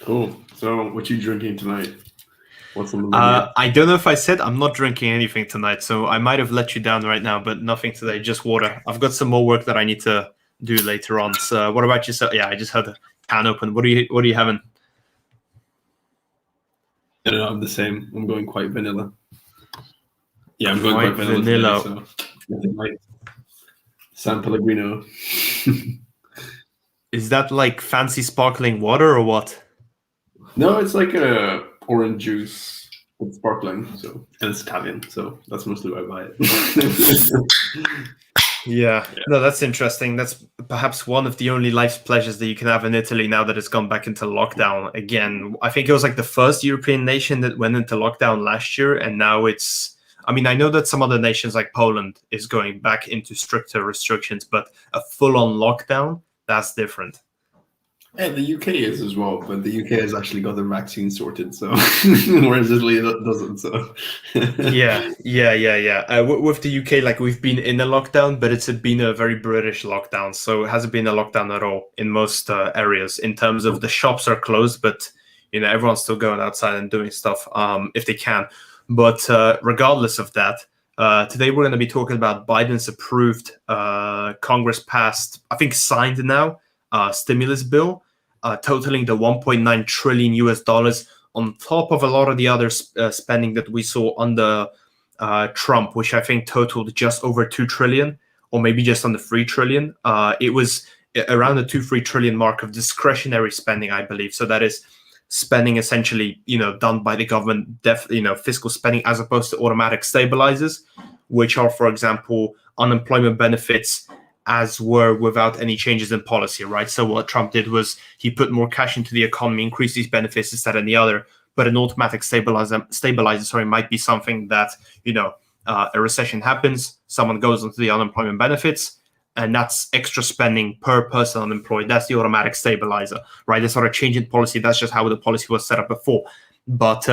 Cool. So, what you drinking tonight? What's on the menu? I don't know if I said I'm not drinking anything tonight, so I might have let you down right now, but nothing today, just water. I've got some more work that I need to do later on. So, what about yourself? Yeah, I just had a can open. What are you having? I don't know. I'm the same. I'm going quite vanilla. Yeah, I'm going quite Quite vanilla today. vanilla. So, nothing like San Pellegrino. Is that like fancy sparkling water or what? No, it's like a orange juice. It's sparkling, so and it's Italian, so that's mostly why I buy it. Yeah, Yeah. no, that's interesting. That's perhaps one of the only life's pleasures that you can have in Italy now that it's gone back into lockdown again. I think it was like the first European nation that went into lockdown last year, and now it's. I mean, I know that some other nations like Poland is going back into stricter restrictions, but a full-on lockdown, that's different. Yeah, the UK is as well, but the UK has actually got their vaccine sorted, so whereas Italy doesn't. So Yeah. With the UK, like we've been in a lockdown, but it's been a very British lockdown, so it hasn't been a lockdown at all in most areas. In terms of the shops are closed, but everyone's still going outside and doing stuff if they can. But regardless of that, today we're going to be talking about Biden's approved Congress passed, I think signed now, stimulus bill, totaling the 1.9 trillion US dollars on top of a lot of the other spending that we saw under Trump, which I think totaled just over 2 trillion or maybe just under 3 trillion. It was around the 2-3 trillion mark of discretionary spending, I believe. So that is spending essentially, done by the government, fiscal spending as opposed to automatic stabilizers, which are, for example, unemployment benefits as were without any changes in policy, right? So what Trump did was he put more cash into the economy, increased these benefits instead of the other. But an automatic stabilizer, might be something that, a recession happens, someone goes into the unemployment benefits, and that's extra spending per person unemployed. That's the automatic stabilizer, right? That's not a change in policy. That's just how the policy was set up before. But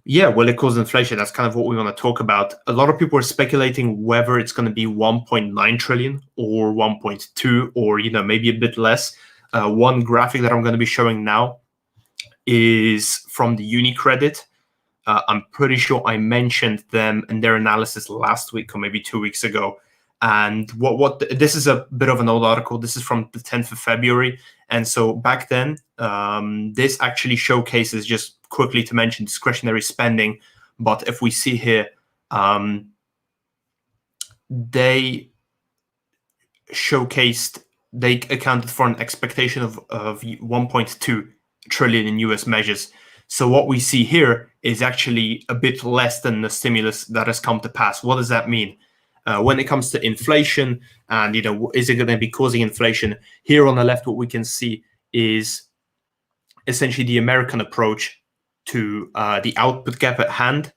yeah, will it cause inflation? That's kind of what we want to talk about. A lot of people are speculating whether it's going to be 1.9 trillion or 1.2 or, maybe a bit less. One graphic that I'm going to be showing now is from the UniCredit. I'm pretty sure I mentioned them and their analysis last week or maybe 2 weeks ago. And this is a bit of an old article. This is from the 10th of February. And so back then, this actually showcases, just quickly to mention, discretionary spending. But if we see here, they accounted for an expectation of 1.2 trillion in US measures. So what we see here is actually a bit less than the stimulus that has come to pass. What does that mean? When it comes to inflation and, is it going to be causing inflation? Here on the left, what we can see is essentially the American approach to the output gap at hand,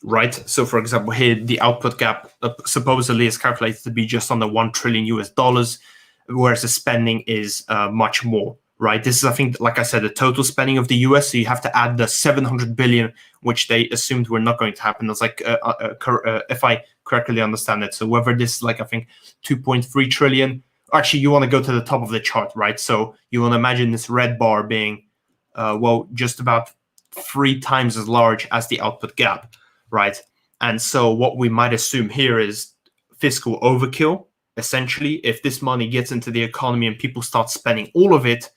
right? So, for example, here, the output gap supposedly is calculated to be just under 1 trillion US dollars, whereas the spending is much more, right? This is, I think, like I said, the total spending of the US. So you have to add the 700 billion, which they assumed were not going to happen. It's like, if I correctly understand it. So whether this is like, I think, 2.3 trillion, actually, you want to go to the top of the chart, right? So you want to imagine this red bar being, just about 3 times as large as the output gap, right? And so what we might assume here is fiscal overkill. Essentially, if this money gets into the economy and people start spending all of it,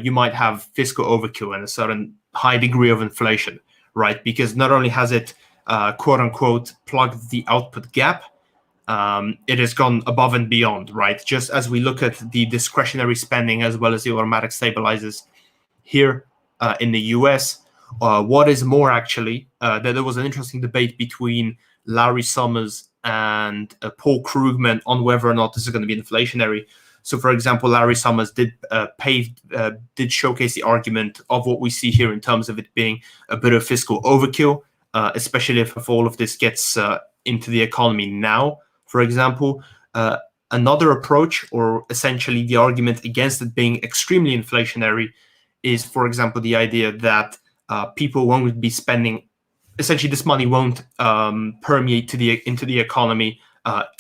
you might have fiscal overkill and a certain high degree of inflation, right? Because not only has it, quote unquote, plugged the output gap, it has gone above and beyond, right? Just as we look at the discretionary spending as well as the automatic stabilizers here in the US. What is more, actually, there was an interesting debate between Larry Summers and Paul Krugman on whether or not this is going to be inflationary. So, for example, Larry Summers did showcase the argument of what we see here in terms of it being a bit of fiscal overkill, especially if all of this gets into the economy now, for example. Another approach, or essentially the argument against it being extremely inflationary, is, for example, the idea that people won't be spending. Essentially, this money won't permeate into the economy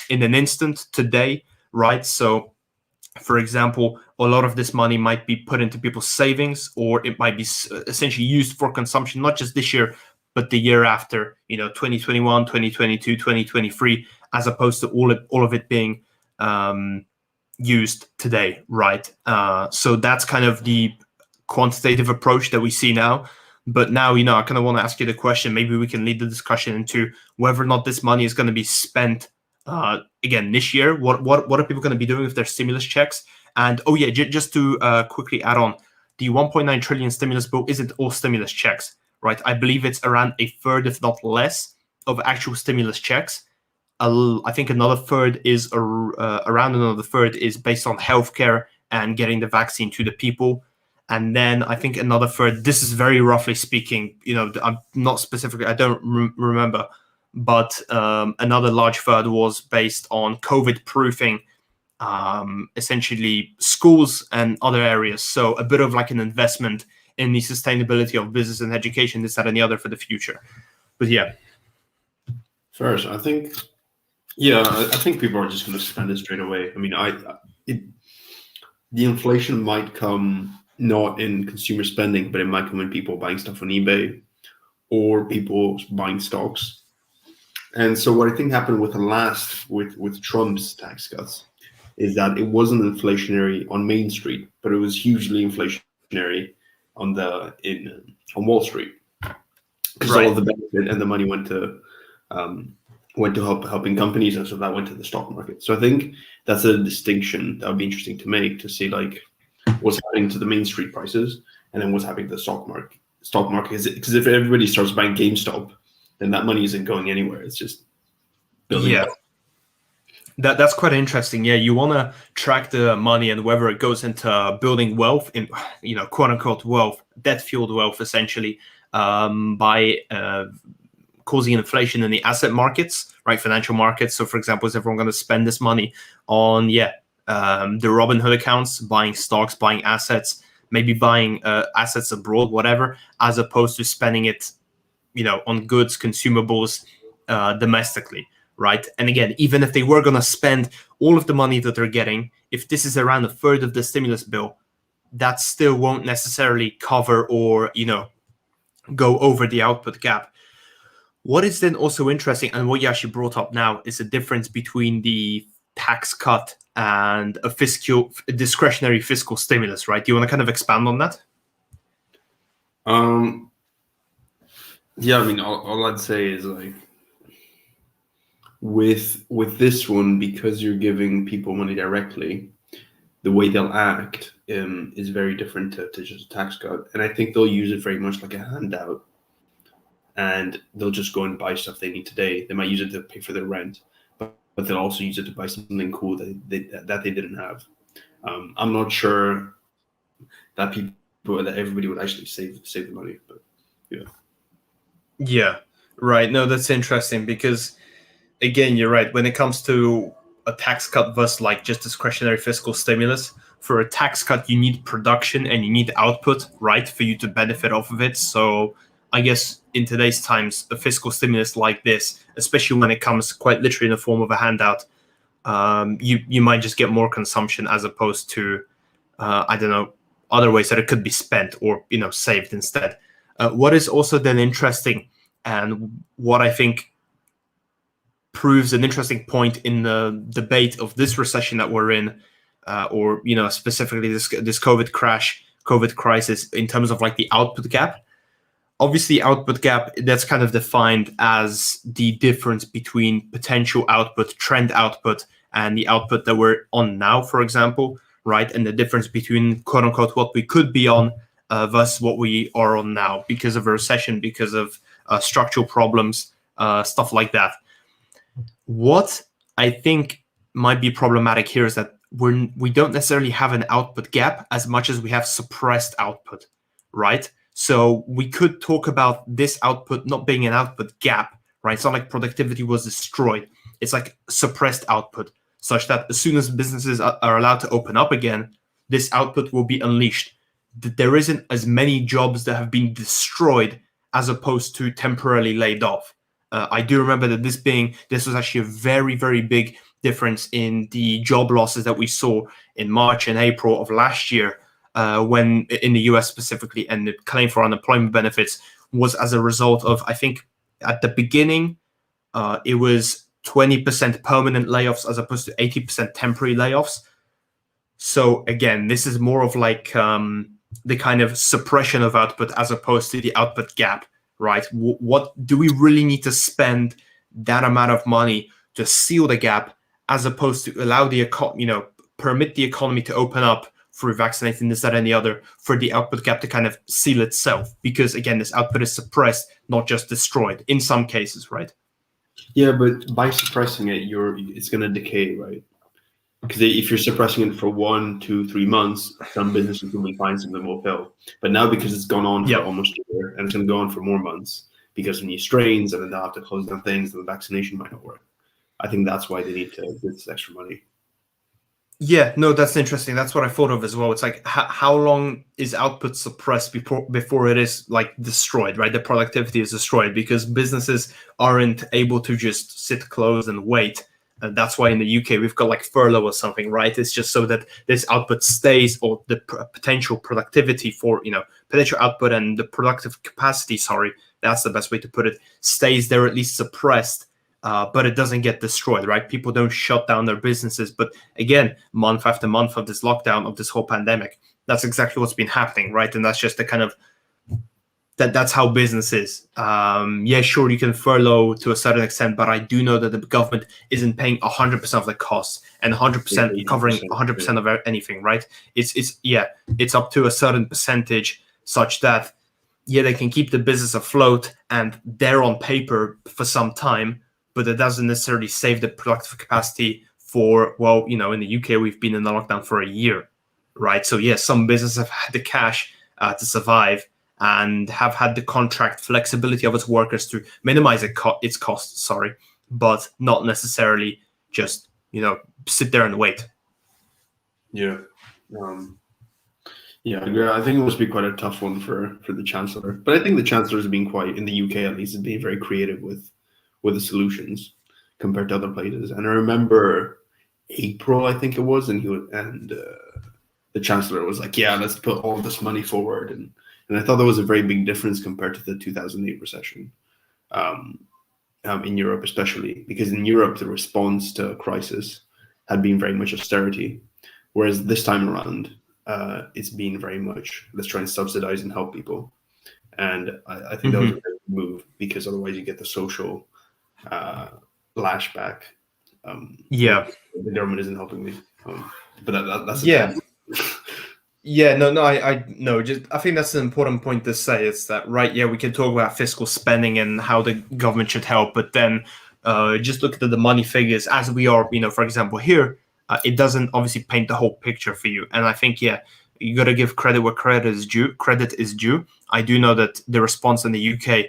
in an instant today, right? So For example, a lot of this money might be put into people's savings, or it might be essentially used for consumption, not just this year, but the year after, 2021, 2022, 2023, as opposed to all of it being used today, right? So that's kind of the quantitative approach that we see now. But now, I kind of want to ask you the question, maybe we can lead the discussion into whether or not this money is going to be spent again this year. What are people going to be doing with their stimulus checks? And just to quickly add on, the 1.9 trillion stimulus bill isn't all stimulus checks, right? I believe it's around a third, if not less, of actual stimulus checks. I think another third is around another third is based on healthcare and getting the vaccine to the people. And then I think another third, this is very roughly speaking, I'm not specifically, I don't remember, but another large third was based on COVID proofing, essentially schools and other areas. So a bit of like an investment in the sustainability of business and education, this, that, and the other for the future. But yeah. First, I think people are just going to spend it straight away. I mean, the inflation might come not in consumer spending, but it might come in people buying stuff on eBay or people buying stocks. And so what I think happened with Trump's tax cuts is that it wasn't inflationary on Main Street, but it was hugely inflationary on Wall Street, because all of the benefit and the money went to helping companies, and so that went to the stock market. So I think that's a distinction that would be interesting to make, to see like what's happening to the Main Street prices and then what's happening to the stock market. Because if everybody starts buying GameStop, then that money isn't going anywhere. It's just building up. That's quite interesting. Yeah, you want to track the money and whether it goes into building wealth, in quote unquote wealth, debt fueled wealth, essentially, by causing inflation in the asset markets, right? Financial markets. So, for example, is everyone going to spend this money on the Robinhood accounts, buying stocks, buying assets, maybe buying assets abroad, whatever, as opposed to spending it, on goods, consumables, domestically, right? And again, even if they were going to spend all of the money that they're getting, if this is around a third of the stimulus bill, that still won't necessarily cover or, go over the output gap. What is then also interesting, and what you actually brought up now, is the difference between the tax cut and a discretionary fiscal stimulus, right? Do you want to kind of expand on that? Yeah, I mean, all I'd say is like, with this one, because you're giving people money directly, the way they'll act is very different to just a tax cut. And I think they'll use it very much like a handout, and they'll just go and buy stuff they need today. They might use it to pay for their rent, but they'll also use it to buy something cool that they didn't have. I'm not sure that everybody would actually save the money, but yeah. Yeah, right. No, that's interesting because, again, you're right. When it comes to a tax cut versus like just discretionary fiscal stimulus, for a tax cut, you need production and you need output, right, for you to benefit off of it. So I guess in today's times, a fiscal stimulus like this, especially when it comes quite literally in the form of a handout, you might just get more consumption as opposed to, I don't know, other ways that it could be spent or, saved instead. What is also then interesting, and what I think proves an interesting point in the debate of this recession that we're in, or specifically this COVID crisis, in terms of like the output gap. Obviously, output gap, that's kind of defined as the difference between potential output, trend output, and the output that we're on now, for example, right? And the difference between quote unquote what we could be on versus what we are on now because of a recession, because of structural problems, stuff like that. What I think might be problematic here is that we don't necessarily have an output gap as much as we have suppressed output, right? So we could talk about this output not being an output gap, right? It's not like productivity was destroyed. It's like suppressed output, such that as soon as businesses are allowed to open up again, this output will be unleashed. There isn't as many jobs that have been destroyed as opposed to temporarily laid off. I do remember that this was actually a very, very big difference in the job losses that we saw in March and April of last year, when in the US specifically, and the claim for unemployment benefits was as a result of, I think at the beginning, it was 20% permanent layoffs as opposed to 80% temporary layoffs. So again, this is more of like the kind of suppression of output as opposed to the output gap, right? What do we really need to spend that amount of money to seal the gap, as opposed to allow the permit the economy to open up through vaccinating this, that, and the other, for the output gap to kind of seal itself? Because again, this output is suppressed, not just destroyed in some cases, right? Yeah, but by suppressing it, it's going to decay, right? Because if you're suppressing it for 1, 2, 3 months, some businesses will be fine, some of them will fail. But now, because it's gone on for almost a year, and it's going to go on for more months because of new strains, and then they'll have to close down things, and the vaccination might not work. I think that's why they need to get this extra money. Yeah, no, that's interesting. That's what I thought of as well. It's like, how long is output suppressed before it is like destroyed, right? The productivity is destroyed because businesses aren't able to just sit closed and wait. And that's why in the UK we've got like furlough or something, right? It's just so that this output stays, or the potential productivity for, potential output and the productive capacity, that's the best way to put it, stays there, at least suppressed. But it doesn't get destroyed, right? People don't shut down their businesses. But again, month after month of this lockdown, of this whole pandemic, that's exactly what's been happening, right? And that's just the kind of, that's how business is. Yeah, sure, you can furlough to a certain extent, but I do know that the government isn't paying 100% of the costs and 100% covering 100% of anything, right? It's up to a certain percentage, such that, they can keep the business afloat and they're on paper for some time, but it doesn't necessarily save the productive capacity for, in the UK, we've been in the lockdown for a year, right? So some businesses have had the cash to survive and have had the contract flexibility of its workers to minimize its costs, but not necessarily just, sit there and wait. Yeah. I think it must be quite a tough one for the Chancellor. But I think the Chancellor has been quite, in the UK at least, has been very creative with the solutions compared to other places. And I remember April, I think it was, and the Chancellor was like, let's put all this money forward. And I thought that was a very big difference compared to the 2008 recession in Europe, especially because in Europe, the response to a crisis had been very much austerity. Whereas this time around, it's been very much, let's try and subsidize and help people. And I think that was a great move, because otherwise you get the social lashback. The government isn't helping me, but that's I think that's an important point to say, is that, right, we can talk about fiscal spending and how the government should help, but then just look at the money figures as we are, for example, here, it doesn't obviously paint the whole picture for you. And I think, you got to give credit where credit is due. I do know that the response in the UK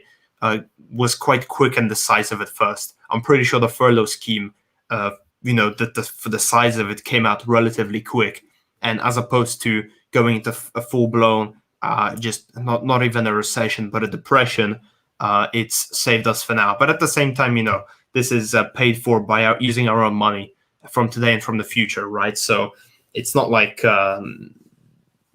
was quite quick and decisive at first. I'm pretty sure the furlough scheme, for the size of it, came out relatively quick. And as opposed to going into a full-blown, just not even a recession, but a depression, it's saved us for now. But at the same time, this is paid for by using our own money from today and from the future, right? So it's not like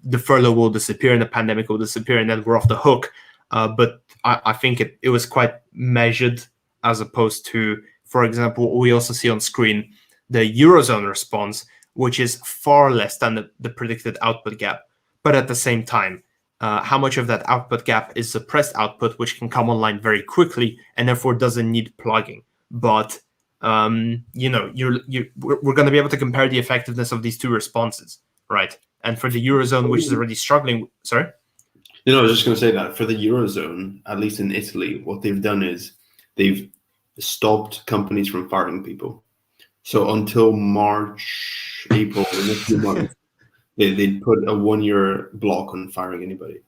the furlough will disappear and the pandemic will disappear and then we're off the hook. But I think it was quite measured, as opposed to, for example, what we also see on screen, the Eurozone response, which is far less than the predicted output gap. But at the same time, how much of that output gap is suppressed output, which can come online very quickly and therefore doesn't need plugging. But we're going to be able to compare the effectiveness of these two responses, right? And for the Eurozone, which is already struggling, sorry? I was just going to say that for the Eurozone, at least in Italy, what they've done is they've stopped companies from firing people. So until March, April, the next few months, they put a 1-year block on firing anybody.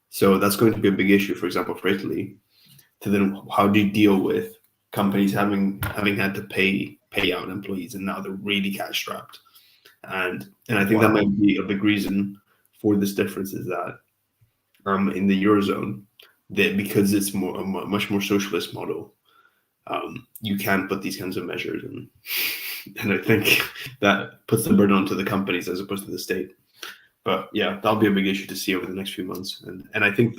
So that's going to be a big issue, for example, for Italy. So then how do you deal with companies having had to pay out employees, and now they're really cash strapped? And I think that might be a big reason for this difference, is that in the Eurozone, that because it's a much more socialist model, you can put these kinds of measures in. And I think that puts the burden onto the companies as opposed to the state. But yeah, that'll be a big issue to see over the next few months. And I think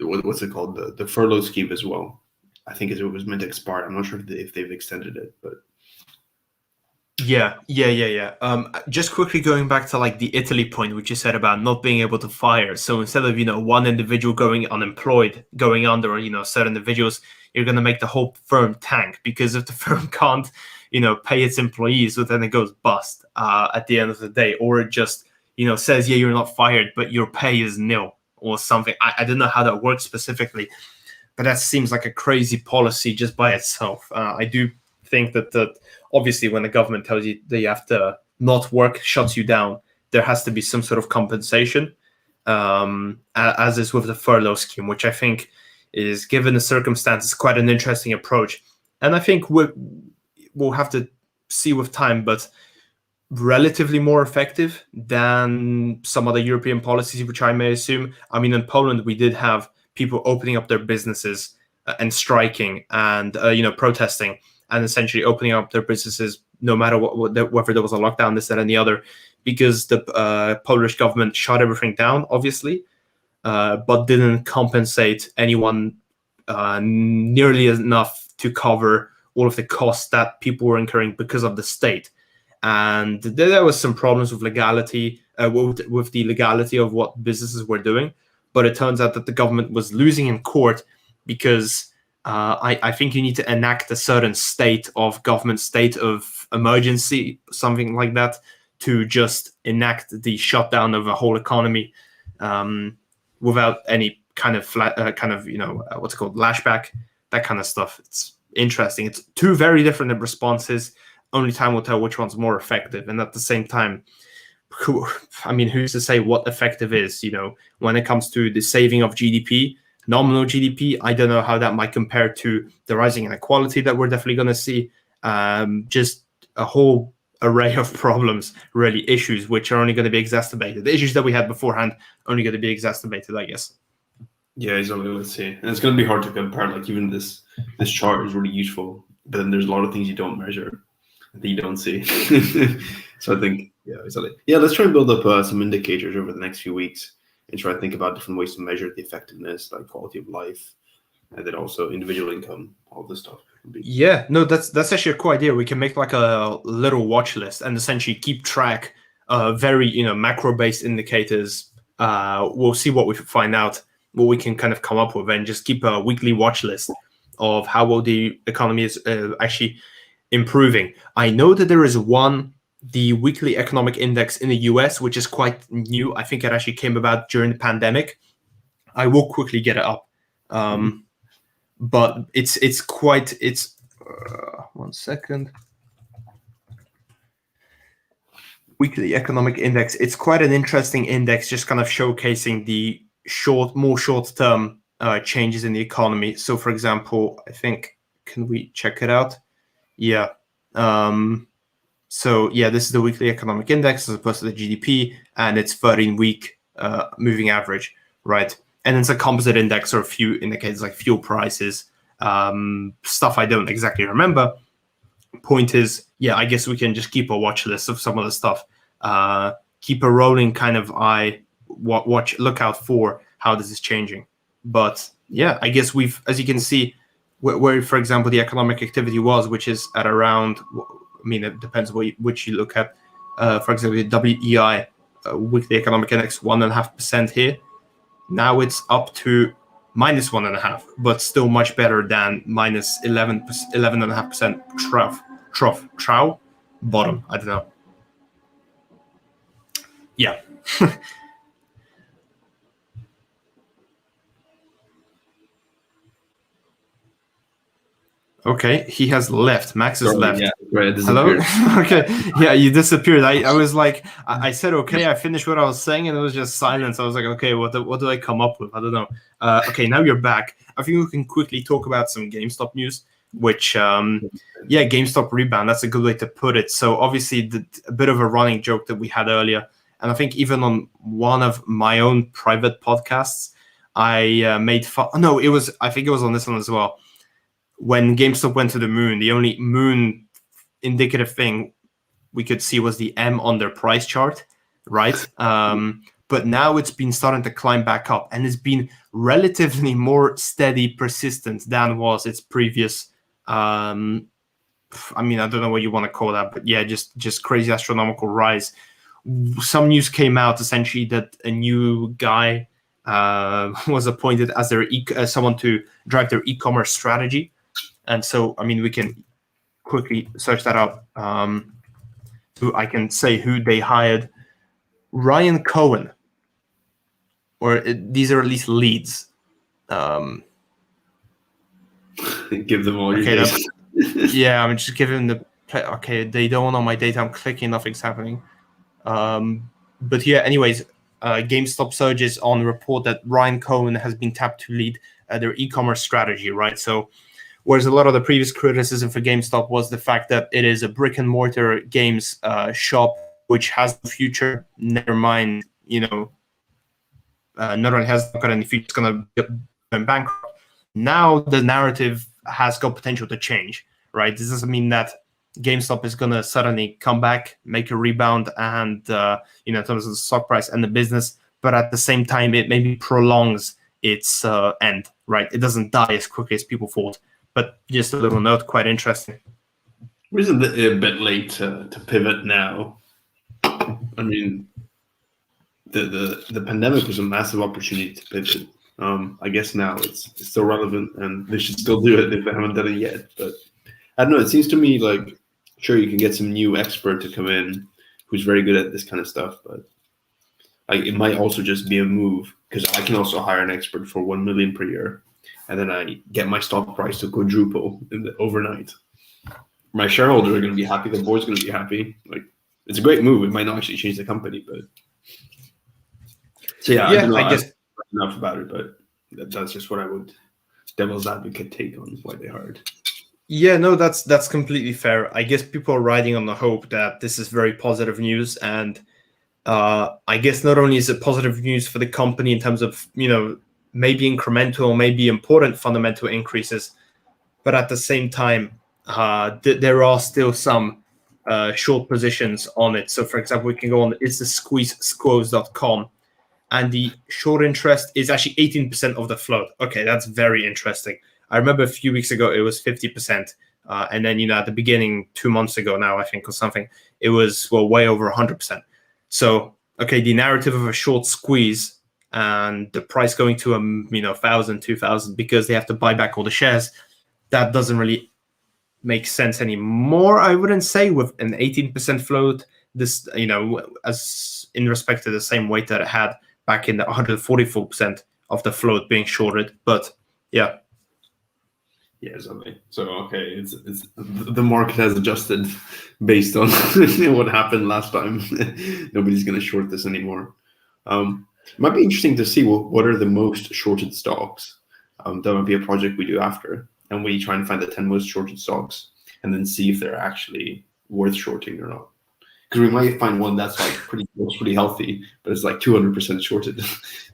what's it called? The furlough scheme as well. I think it was meant to expire. I'm not sure if they've extended it, but Yeah. Just quickly going back to like the Italy point, which you said about not being able to fire. So instead of one individual going unemployed, going under, or certain individuals, you're going to make the whole firm tank, because if the firm can't pay its employees, well, then it goes bust at the end of the day, or it just says, yeah, you're not fired, but your pay is nil or something. I don't know how that works specifically, but that seems like a crazy policy just by itself. I do think that obviously when the government tells you that you have to not work, shuts you down, there has to be some sort of compensation, as is with the furlough scheme, which I think is, given the circumstances, quite an interesting approach. And I think we'll have to see with time, but relatively more effective than some other European policies, which I may assume. I mean, in Poland, we did have people opening up their businesses and striking and protesting, and essentially opening up their businesses no matter whether there was a lockdown, this, that, and the other, because the Polish government shut everything down, obviously, but didn't compensate anyone nearly enough to cover all of the costs that people were incurring because of the state. And there was some problems with legality, with the legality of what businesses were doing. But it turns out that the government was losing in court because I think you need to enact a certain state of government, state of emergency, something like that, to just enact the shutdown of a whole economy without any kind of what's it called, lashback, that kind of stuff. It's interesting. It's two very different responses. Only time will tell which one's more effective. And at the same time, who's to say what effective is? When it comes to the saving of GDP, nominal GDP, I don't know how that might compare to the rising inequality that we're definitely going to see. Just a whole array of problems, really, issues which are only going to be exacerbated. The issues that we had beforehand only going to be exacerbated, I guess. Yeah, exactly. Let's see. And it's going to be hard to compare. Like, even this chart is really useful, but then there's a lot of things you don't measure, that you don't see. So I think, yeah, exactly. Yeah, let's try and build up some indicators over the next few weeks and try to think about different ways to measure the effectiveness, like quality of life, and then also individual income, all this stuff. Yeah, no, that's actually a cool idea. We can make like a little watch list and essentially keep track of very macro-based indicators. We'll see what we find out, what we can kind of come up with, and just keep a weekly watch list of how well the economy is actually improving. I know that there is the weekly economic index in the US, which is quite new. I think it actually came about during the pandemic. I will quickly get it up. But it's 1 second. Weekly economic index. It's quite an interesting index, just kind of showcasing the more short-term changes in the economy. So, for example, I think, can we check it out? Yeah. So yeah, this is the weekly economic index as opposed to the GDP, and it's 13-week moving average, right? And it's a composite index or a few indicators like fuel prices, stuff I don't exactly remember. Point is, yeah, I guess we can just keep a watch list of some of the stuff. Keep a rolling kind of eye, look out for how this is changing. But yeah, I guess as you can see, where for example, the economic activity was, which is at around, it depends which you look at. For example, the WEI, weekly economic index, 1.5% here. Now it's up to minus 1.5%, but still much better than minus 11.5% trough, bottom. I don't know. Yeah. Okay, he has left. Max has left. Yeah, right. Hello? Okay. Yeah, you disappeared. I was like, I said, okay, I finished what I was saying, and it was just silence. I was like, okay, what do I come up with? I don't know. Okay, now you're back. I think we can quickly talk about some GameStop news, which, GameStop rebound. That's a good way to put it. So obviously, a bit of a running joke that we had earlier, and I think even on one of my own private podcasts, I made fun. No, I think it was on this one as well. when GameStop went to the moon, the only moon indicative thing we could see was the M on their price chart, right? But now it's been starting to climb back up, and it's been relatively more steady, persistent than was its previous. I mean, I don't know what you want to call that, but yeah, just crazy astronomical rise. Some news came out essentially that a new guy was appointed as their someone to drive their e-commerce strategy, and so I mean, we can quickly search that up. I can say who they hired. Ryan Cohen, or these are at least leads. Give them all your data. Yeah, I'm just giving the. Okay, they don't know my data. I'm clicking, nothing's happening. But yeah, anyways, GameStop surges on report that Ryan Cohen has been tapped to lead their e-commerce strategy, right? So, whereas a lot of the previous criticism for GameStop was the fact that it is a brick and mortar games shop which has a future. Never mind, not only has not got any future, it's going to go bankrupt. Now the narrative has got potential to change, right? This doesn't mean that GameStop is going to suddenly come back, make a rebound, and in terms of the stock price and the business, but at the same time, it maybe prolongs its end, right? It doesn't die as quickly as people thought. But just a little note, quite interesting. Isn't it a bit late to pivot now? I mean, the pandemic was a massive opportunity to pivot. I guess now it's still relevant, and they should still do it if they haven't done it yet. But I don't know. It seems to me like, sure, you can get some new expert to come in who's very good at this kind of stuff, but it might also just be a move, because I can also hire an expert for 1 million per year, and then I get my stock price to quadruple overnight. My shareholders are going to be happy. The board's going to be happy. Like, it's a great move. It might not actually change the company, but so yeah, I guess enough about it, but that's just what I would devil's advocate take on why they hired. Yeah, no, that's completely fair. I guess people are riding on the hope that this is very positive news, and I guess not only is it positive news for the company in terms of maybe incremental, maybe important fundamental increases, but at the same time, there are still some short positions on it. So, for example, we can go on it's the squeezesquoze.com, and the short interest is actually 18% of the float. Okay, that's very interesting. I remember a few weeks ago it was 50%, and then at the beginning 2 months ago now I think or something it was way over 100%. So okay, the narrative of a short squeeze and the price going to 1,000, 2,000 because they have to buy back all the shares, that doesn't really make sense anymore. I wouldn't say with an 18% float, this as in respect to the same weight that it had back in the 144% of the float being shorted, but yeah. Yeah, something. So okay, it's the market has adjusted based on what happened last time. Nobody's going to short this anymore. It might be interesting to see what are the most shorted stocks. That might be a project we do after, and we try and find the 10 most shorted stocks, and then see if they're actually worth shorting or not. Because we might find one that's like pretty healthy, but it's like 200% shorted.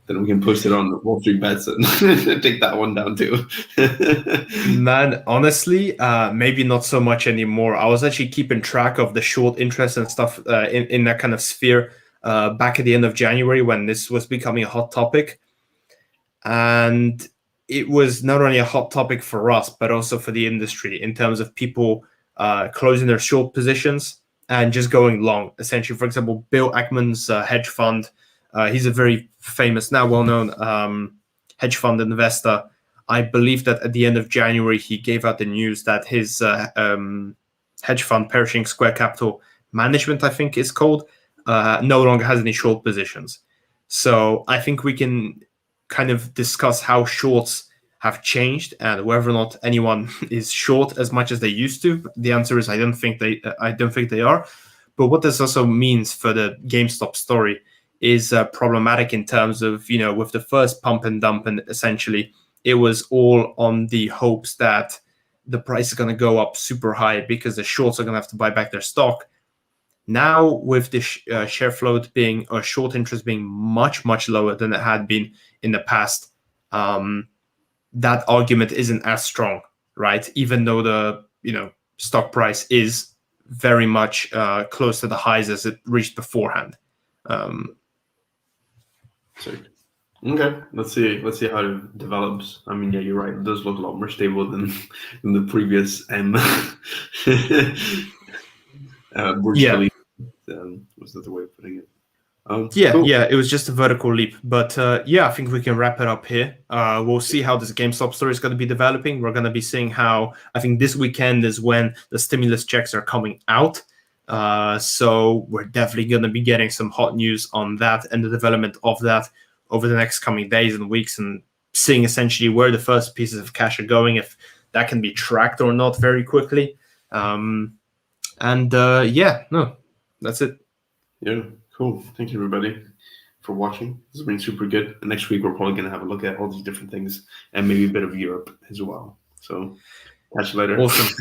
Then we can post it on Wall Street Bets and take that one down too. Man, honestly, maybe not so much anymore. I was actually keeping track of the short interest and stuff in that kind of sphere back at the end of January when this was becoming a hot topic. And it was not only a hot topic for us, but also for the industry in terms of people closing their short positions and just going long. Essentially, for example, Bill Ackman's hedge fund, he's a very famous, now well-known hedge fund investor. I believe that at the end of January, he gave out the news that his hedge fund, Pershing Square Capital Management, I think it's called, no longer has any short positions. So I think we can kind of discuss how shorts have changed and whether or not anyone is short as much as they used to. The answer is I don't think they are. But what this also means for the GameStop story is problematic in terms of, with the first pump and dump, and essentially it was all on the hopes that the price is going to go up super high because the shorts are going to have to buy back their stock. Now, with the share float being, or short interest being much, much lower than it had been in the past, that argument isn't as strong, right? Even though the stock price is very much close to the highs as it reached beforehand. Okay, let's see how it develops. I mean, yeah, you're right. It does look a lot more stable than the previous Burj Khalifa. Was that the way of putting it? Cool. Yeah, it was just a vertical leap. But I think we can wrap it up here. We'll see how this GameStop story is going to be developing. We're going to be seeing how, I think this weekend is when the stimulus checks are coming out. So we're definitely going to be getting some hot news on that and the development of that over the next coming days and weeks, and seeing essentially where the first pieces of cash are going, if that can be tracked or not very quickly. That's it. Yeah, cool. Thank you, everybody, for watching. This has been super good. And next week, we're probably going to have a look at all these different things and maybe a bit of Europe as well. So catch you later. Awesome.